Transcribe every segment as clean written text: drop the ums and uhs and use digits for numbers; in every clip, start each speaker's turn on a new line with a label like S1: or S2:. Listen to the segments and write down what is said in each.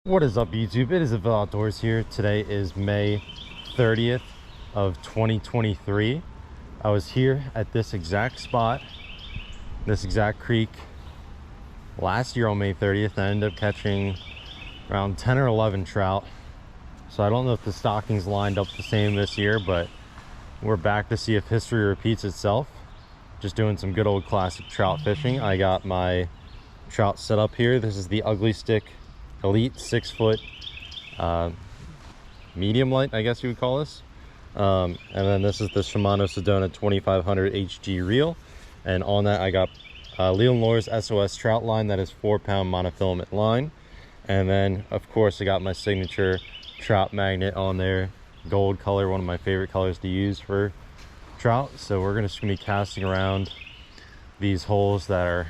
S1: What is up, YouTube? It is Ville Outdoors here. Today is May 30th of 2023. I was here at this exact spot, this exact creek, last year on May 30th. I ended up catching around 10 or 11 trout. So I don't know if the stockings lined up the same this year, but we're back to see if history repeats itself. Just doing some good old classic trout fishing. I got my trout set up here. This is the Ugly Stick Elite 6-foot medium light, I guess you would call this. And then this is the Shimano Sedona 2500 HG reel, and on that I got Leland SOS trout line. That is 4-pound monofilament line. And then of course I got my signature trout magnet on there, gold color, one of my favorite colors to use for trout. So we're just gonna be casting around these holes that are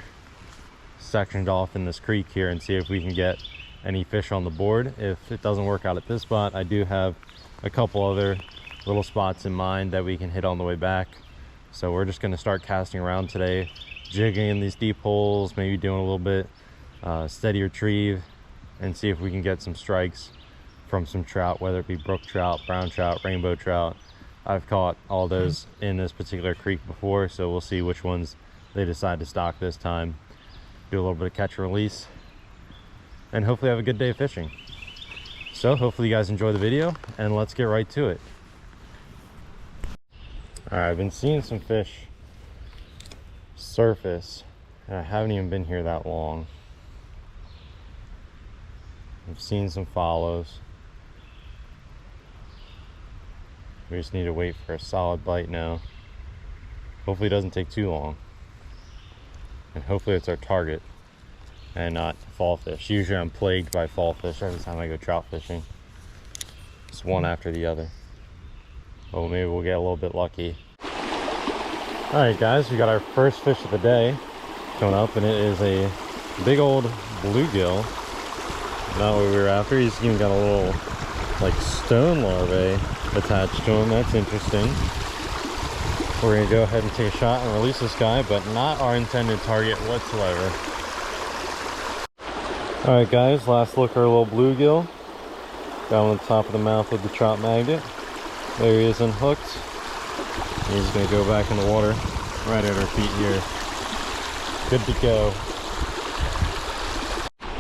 S1: sectioned off in this creek here and see if we can get any fish on the board. If it doesn't work out at this spot, I do have a couple other little spots in mind that we can hit on the way back. So we're just going to start casting around today, jigging in these deep holes, maybe doing a little bit steady retrieve, and see if we can get some strikes from some trout, whether it be brook trout, brown trout, rainbow trout. I've caught all those in this particular creek before, so we'll see which ones they decide to stock this time. Do a little bit of catch and release, and hopefully have a good day of fishing. So hopefully you guys enjoy the video, and let's get right to it. All right, I've been seeing some fish surface, and I haven't even been here that long. I've seen some follows. We just need to wait for a solid bite now. Hopefully it doesn't take too long, and hopefully it's our target and not fall fish. Usually I'm plagued by fall fish every time I go trout fishing. It's one after the other. Well, maybe we'll get a little bit lucky. All right, guys, we got our first fish of the day coming up, and it is a big old bluegill. Not what we were after. He's even got a little like stone larvae attached to him. That's interesting. We're gonna go ahead and take a shot and release this guy, but not our intended target whatsoever. All right, guys, last look at our little bluegill. Got him on the top of the mouth with the trout magnet. There he is, unhooked. He's gonna go back in the water right at our feet here. Good to go.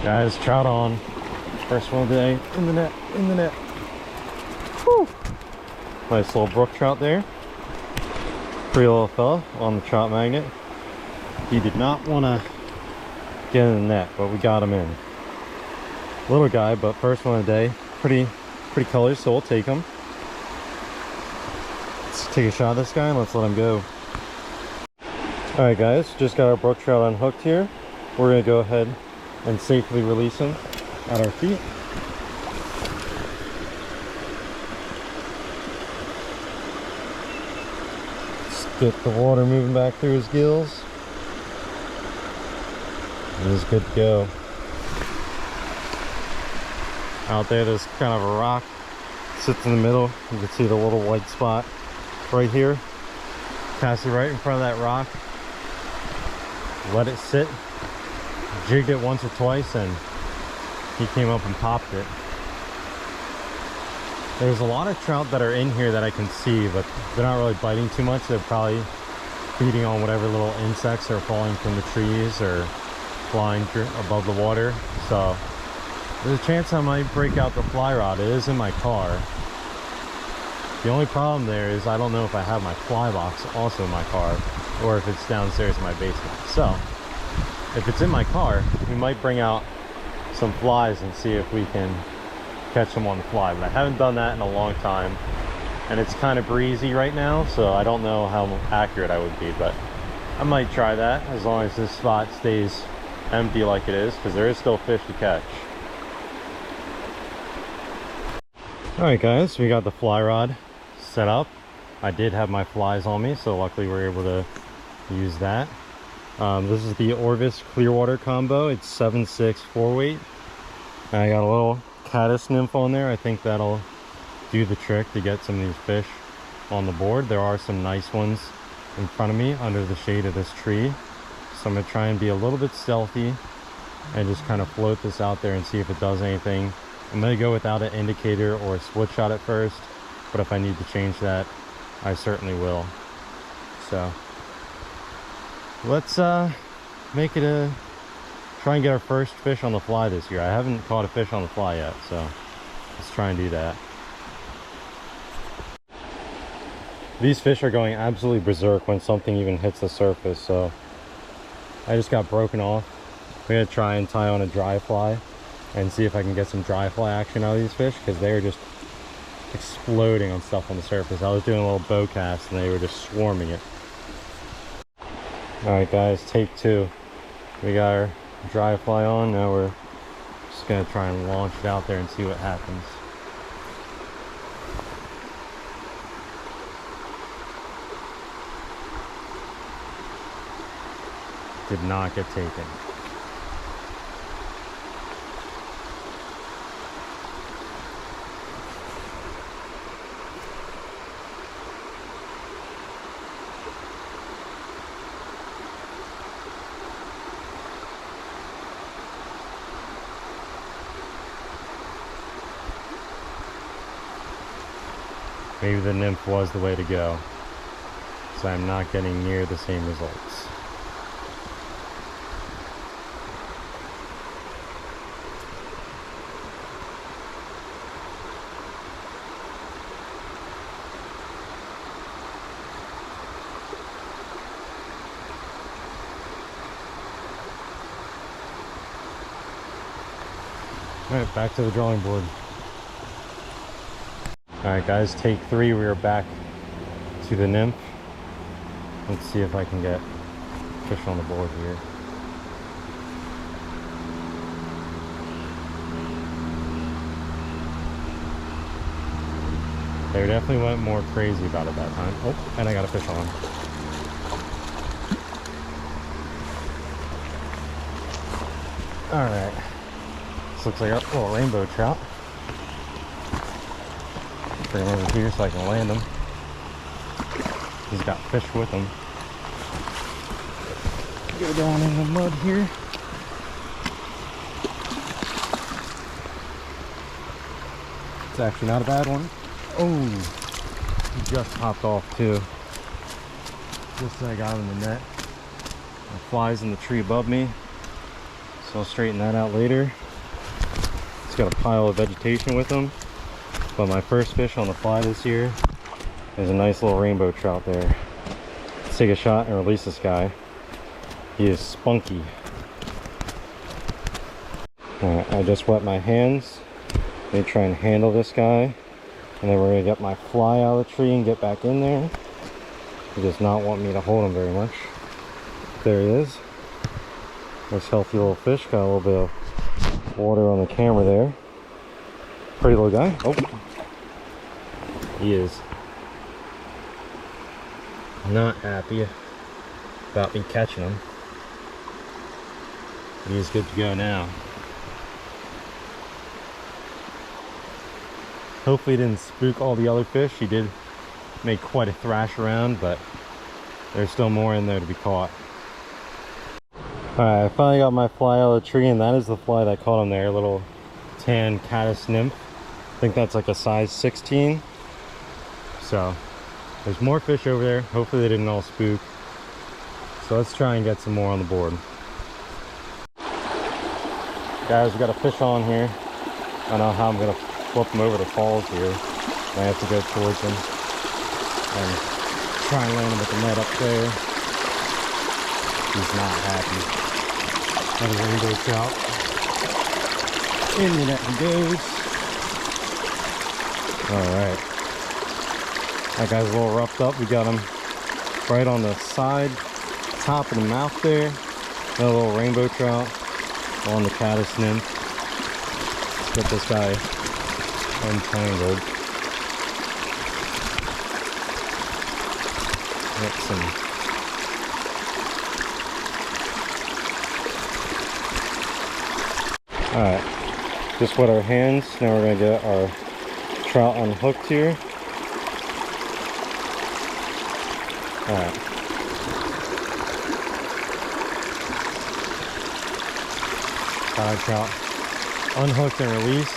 S1: Guys, trout on. First one of the day, in the net, in the net. Whew. Nice little brook trout there. Pretty little fella on the trout magnet. He did not want to get in the net, but we got him in. Little guy, but first one of the day. Pretty colors, so we'll take him. Let's take a shot of this guy and let's let him go. All right, guys, just got our brook trout unhooked here. We're gonna go ahead and safely release him at our feet. Let's get the water moving back through his gills. He's good to go. Out there, there's kind of a rock, sits in the middle. You can see the little white spot right here. Cast it right in front of that rock. Let it sit. Jigged it once or twice, and he came up and popped it. There's a lot of trout that are in here that I can see, but they're not really biting too much. They're probably feeding on whatever little insects are falling from the trees or flying above the water. So there's a chance I might break out the fly rod. It is in my car. The only problem there is I don't know if I have my fly box also in my car, or if it's downstairs in my basement. So if it's in my car, we might bring out some flies and see if we can catch them on the fly. But I haven't done that in a long time, and it's kind of breezy right now, so I don't know how accurate I would be, but I might try that as long as this spot stays empty like it is, because there is still fish to catch. All right, guys, we got the fly rod set up. I did have my flies on me, so luckily we were able to use that. This is the Orvis Clearwater combo. It's 7.6 4-weight. I got a little caddis nymph on there. I think that'll do the trick to get some of these fish on the board. There are some nice ones in front of me under the shade of this tree, so I'm gonna try and be a little bit stealthy and just kind of float this out there and see if it does anything I'm gonna go without an indicator or a split shot at first, but if I need to change that, I certainly will. So let's make it a try and get our first fish on the fly this year. I haven't caught a fish on the fly yet, so let's try and do that. These fish are going absolutely berserk when something even hits the surface, so I just got broken off. I'm gonna try and tie on a dry fly and see if I can get some dry fly action out of these fish, because they're just exploding on stuff on the surface. I was doing a little bow cast and they were just swarming it. All right guys, take two. We got our dry fly on. Now we're just gonna try and launch it out there and see what happens. Did not get taken. Maybe the nymph was the way to go, so I'm not getting near the same results. All right, back to the drawing board. All right guys, take three. We are back to the nymph. Let's see if I can get fish on the board here. They definitely went more crazy about it that time. Oh, and I got a fish on. All right, this looks like a little rainbow trout. Bring him over here so I can land him. He's got fish with him. Go down in the mud here. It's actually not a bad one. Oh, he just popped off too. Just as I got him in the net. The fly's in the tree above me, so I'll straighten that out later. It's got a pile of vegetation with him. But my first fish on the fly this year is a nice little rainbow trout there. Let's take a shot and release this guy. He is spunky. Alright, I just wet my hands. Let me try and handle this guy. And then we're going to get my fly out of the tree and get back in there. He does not want me to hold him very much. There he is. Nice healthy little fish. Got a little bit of water on the camera there. Pretty little guy. Oh, he is not happy about me catching him. He's good to go now. Hopefully he didn't spook all the other fish. He did make quite a thrash around, but there's still more in there to be caught. Alright, I finally got my fly out of the tree, and that is the fly that caught him there. A little tan caddis nymph. I think that's like a size 16. So there's more fish over there. Hopefully they didn't all spook. So let's try and get some more on the board. Guys, we got a fish on here. I don't know how I'm gonna flip him over the falls here. I have to go towards him and try and land him with the net up there. He's not happy. Another rainbow trout. In the net he goes. Alright. That guy's a little roughed up. We got him right on the side, top of the mouth there. Another little rainbow trout on the caddis nymph. Let's get this guy untangled. Get some alright. Just wet our hands. Now we're gonna get our trout unhooked here. Alright. Got our trout unhooked and released.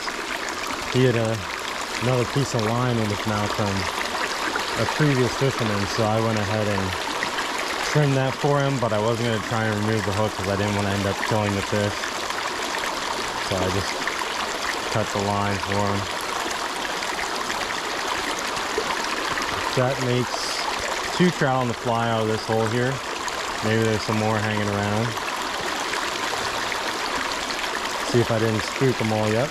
S1: he had another piece of line in his mouth from a previous fisherman, so I went ahead and trimmed that for him, but I wasn't going to try and remove the hook because I didn't want to end up killing the fish. So I just cut the line for him. That makes 2 trout on the fly out of this hole here. Maybe there's some more hanging around. See if I didn't spook them all yet.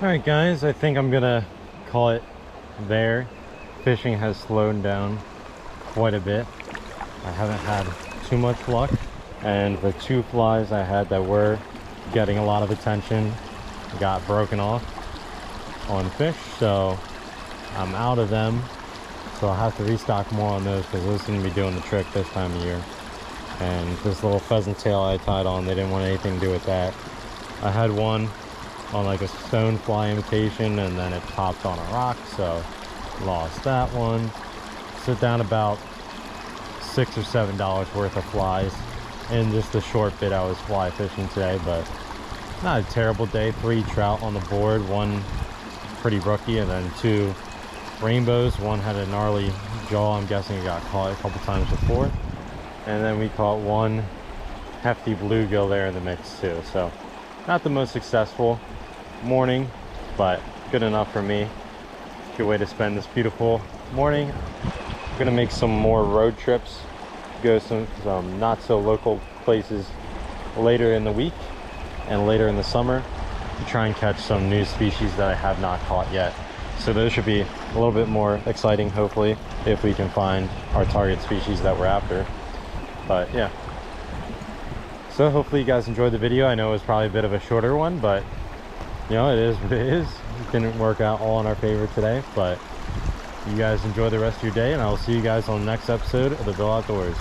S1: Alright guys, I think I'm gonna call it there. Fishing has slowed down quite a bit. I haven't had too much luck, and the 2 flies I had that were getting a lot of attention got broken off on fish, so I'm out of them. So I'll have to restock more on those because those seem to be doing the trick this time of year. And this little pheasant tail I tied on, they didn't want anything to do with that. I had one on like a stone fly imitation, and then it popped on a rock, so lost that one. So down about $6 or $7 worth of flies in just the short bit I was fly fishing today, but not a terrible day. 3 trout on the board, 1 pretty rookie, and then 2 rainbows. One had a gnarly jaw, I'm guessing it got caught a couple times before, and then we caught 1 hefty bluegill there in the mix too. So not the most successful morning, but good enough for me. Good way to spend this beautiful morning. I'm gonna make some more road trips, go some not so local places later in the week and later in the summer to try and catch some new species that I have not caught yet. So those should be a little bit more exciting, hopefully, if we can find our target species that we're after. But yeah, so hopefully you guys enjoyed the video. I know it was probably a bit of a shorter one, but you know, it is what it is. It didn't work out all in our favor today, but you guys enjoy the rest of your day, and I'll see you guys on the next episode of the Ville Outdoors.